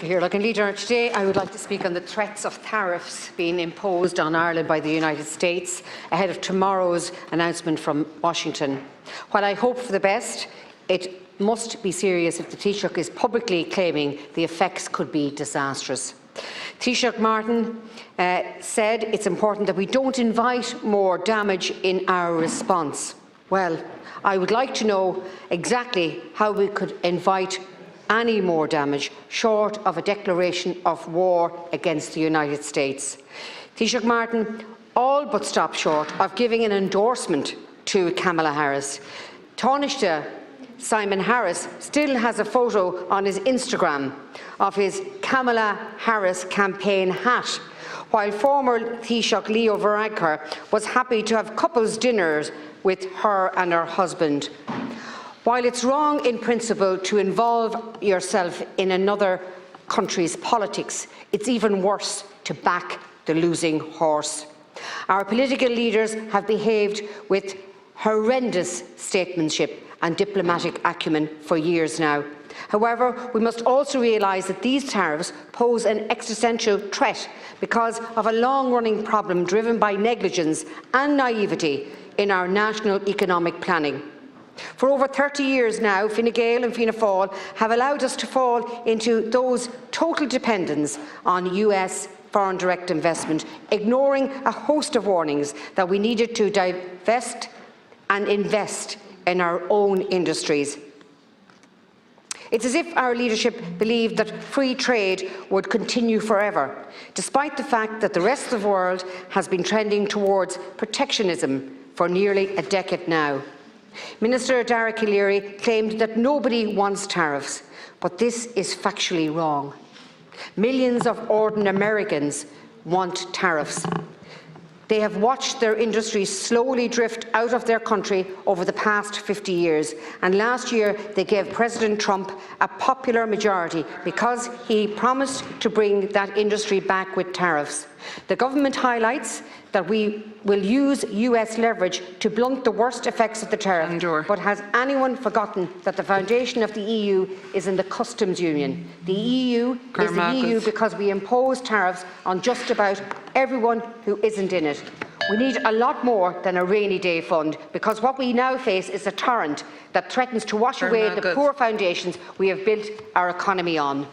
Leader, today I would like to speak on the threats of tariffs being imposed on Ireland by the United States ahead of tomorrow's announcement from Washington. While I hope for the best, it must be serious if the Taoiseach is publicly claiming the effects could be disastrous. Taoiseach Martin said it's important that we don't invite more damage in our response. Well, I would like to know exactly how we could invite any more damage short of a declaration of war against the United States. Taoiseach Martin all but stopped short of giving an endorsement to Kamala Harris. Taoiseach Simon Harris still has a photo on his Instagram of his Kamala Harris campaign hat, while former Taoiseach Leo Varadkar was happy to have couples dinners with her and her husband. While it's wrong in principle to involve yourself in another country's politics, it's even worse to back the losing horse. Our political leaders have behaved with horrendous statesmanship and diplomatic acumen for years now. However, we must also realise that these tariffs pose an existential threat because of a long-running problem driven by negligence and naivety in our national economic planning. For over 30 years now, Fine Gael and Fianna Fáil have allowed us to fall into those total dependence on US foreign direct investment, ignoring a host of warnings that we needed to divest and invest in our own industries. It's as if our leadership believed that free trade would continue forever, despite the fact that the rest of the world has been trending towards protectionism for nearly a decade now. Minister Dara Calleary claimed that nobody wants tariffs, but this is factually wrong. Millions of ordinary Americans want tariffs. They have watched their industries slowly drift out of their country over the past 50 years, and last year they gave President Trump a popular majority because he promised to bring that industry back with tariffs. The government highlights that we will use US leverage to blunt the worst effects of the tariff, but has anyone forgotten that the foundation of the EU is in the customs union? The EU is the EU because we impose tariffs on just about everyone who isn't in it. We need a lot more than a rainy day fund, because what we now face is a torrent that threatens to wash away the poor foundations we have built our economy on.